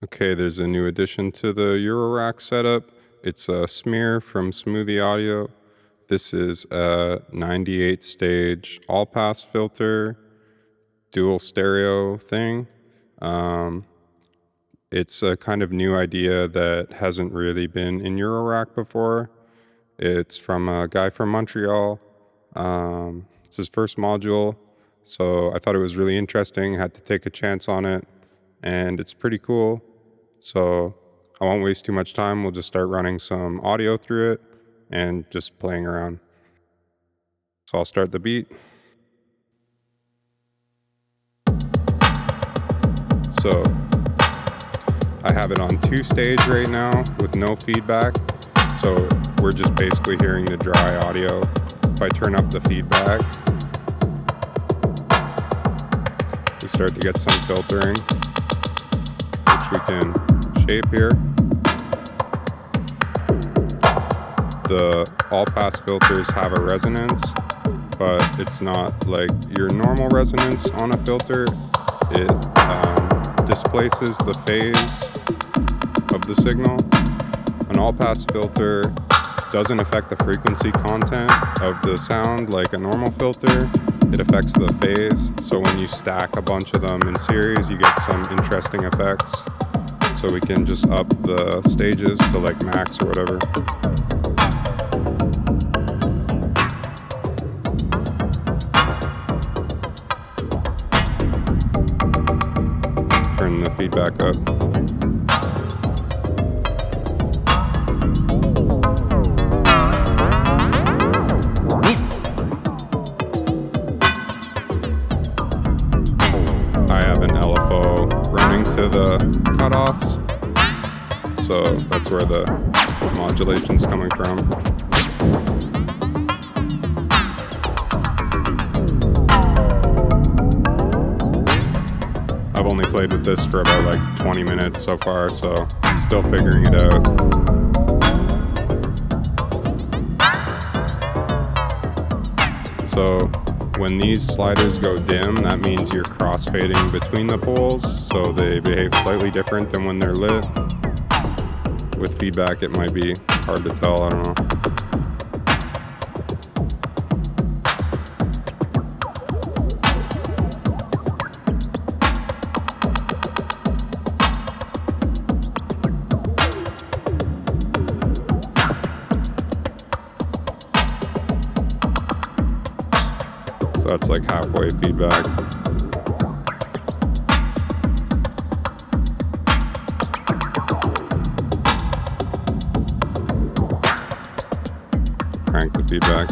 Okay, there's a new addition to the Eurorack setup. It's a Smear from Smoothie Audio. This is a 98 stage all pass filter, dual stereo thing. It's a kind of new idea that hasn't really been in Eurorack before. It's from a guy from Montreal. It's his first module, so I thought it was really interesting. Had to take a chance on it, and it's pretty cool. So I won't waste too much time. We'll just start running some audio through it and just playing around. So I'll start the beat. So I have it on 2-stage right now with no feedback. So we're just basically hearing the dry audio. If I turn up the feedback, we start to get some filtering, which we can shape here. The all-pass filters have a resonance, but it's not like your normal resonance on a filter. It displaces the phase of the signal. An all-pass filter doesn't affect the frequency content of the sound like a normal filter. It affects the phase. So when you stack a bunch of them in series, you get some interesting effects. So we can just up the stages to like max or whatever. Turn the feedback up. I have an LFO running to the cutoffs, so that's where the modulation's coming from. I've only played with this for about like 20 minutes so far, so still figuring it out. So when these sliders go dim, that means you're crossfading between the poles, so they behave slightly different than when they're lit. With feedback, it might be hard to tell, I don't know. So that's like halfway feedback. Crank the feedback.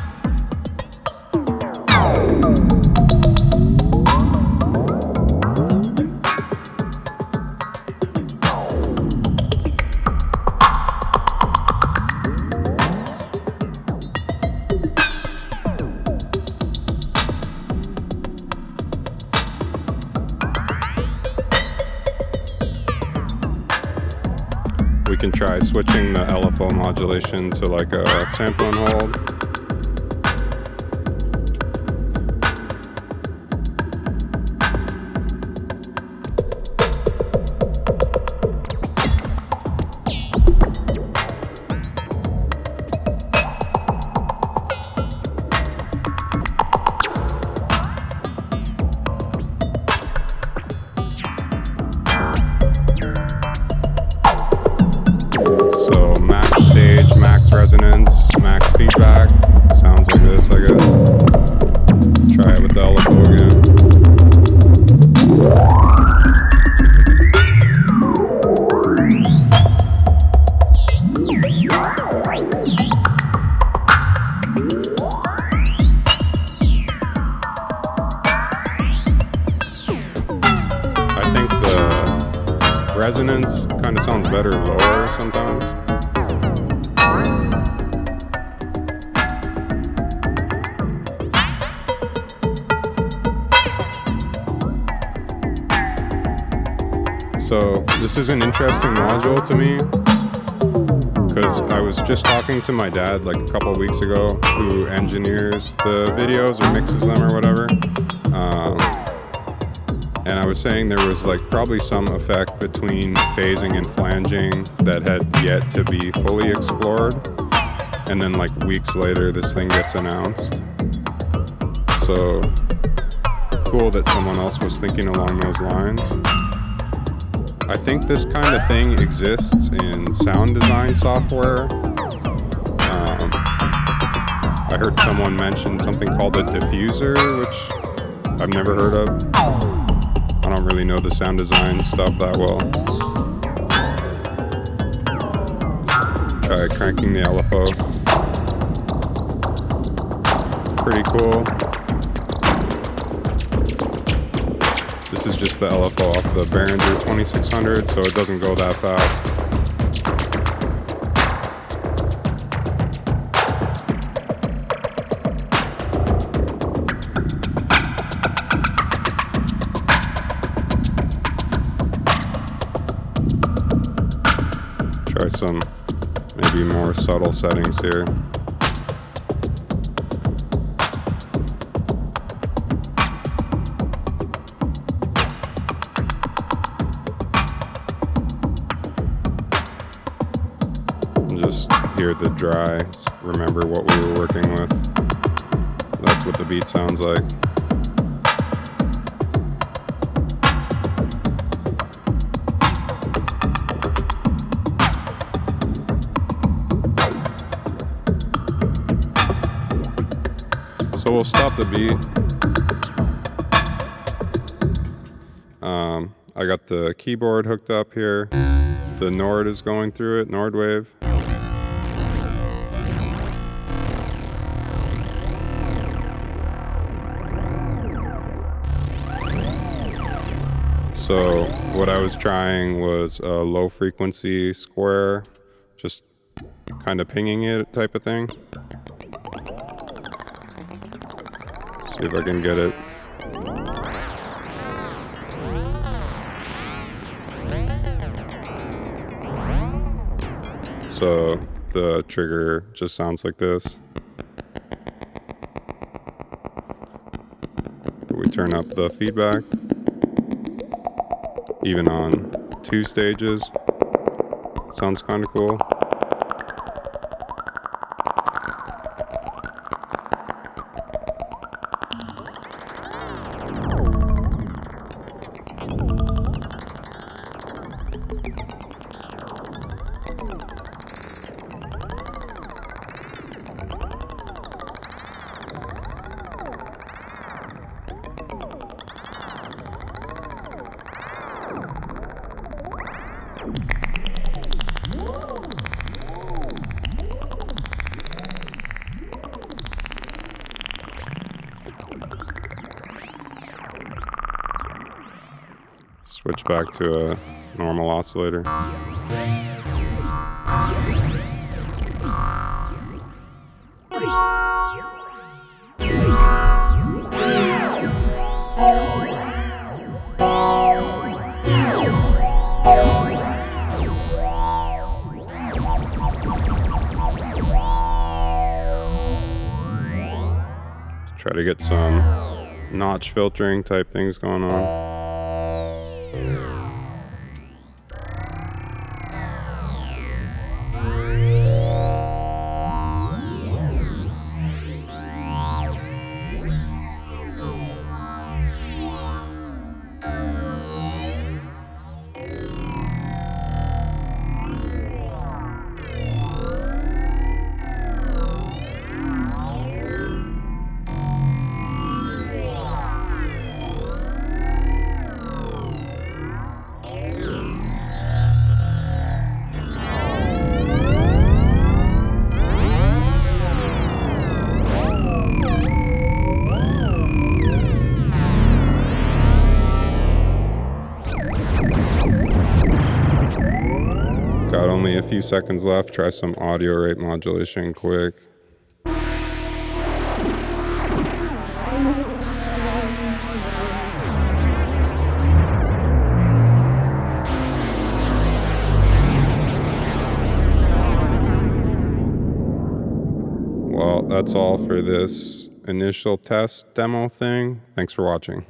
We can try switching the LFO modulation to like a sample and hold. So max stage, max resonance, max feedback. Sounds like this, I guess. Try it with the LFO again. I think the resonance kind of sounds better lower sometimes. So this is an interesting module to me because I was just talking to my dad like a couple weeks ago, who engineers the videos or mixes them or whatever. And I was saying there was like probably some effect between phasing and flanging that had yet to be fully explored. And then like weeks later, this thing gets announced. So cool that someone else was thinking along those lines. I think this kind of thing exists in sound design software. I heard someone mention something called a diffuser, which I've never heard of. I don't really know the sound design stuff that well. Try cranking the LFO. Pretty cool. This is just the LFO off the Behringer 2600, so it doesn't go that fast. Try some maybe more subtle settings here. Just hear the dry, remember what we were working with. That's what the beat sounds like. So we'll stop the beat. I got the keyboard hooked up here. The Nord is going through it, Nord wave. So what I was trying was a low frequency square, just kind of pinging it type of thing. See if I can get it. So the trigger just sounds like this. We turn up the feedback, even on 2 stages. Sounds kind of cool. Switch back to a normal oscillator. Try to get some notch filtering type things going on. Got only a few seconds left. Try some audio rate modulation quick. Well, that's all for this initial test demo thing. Thanks for watching.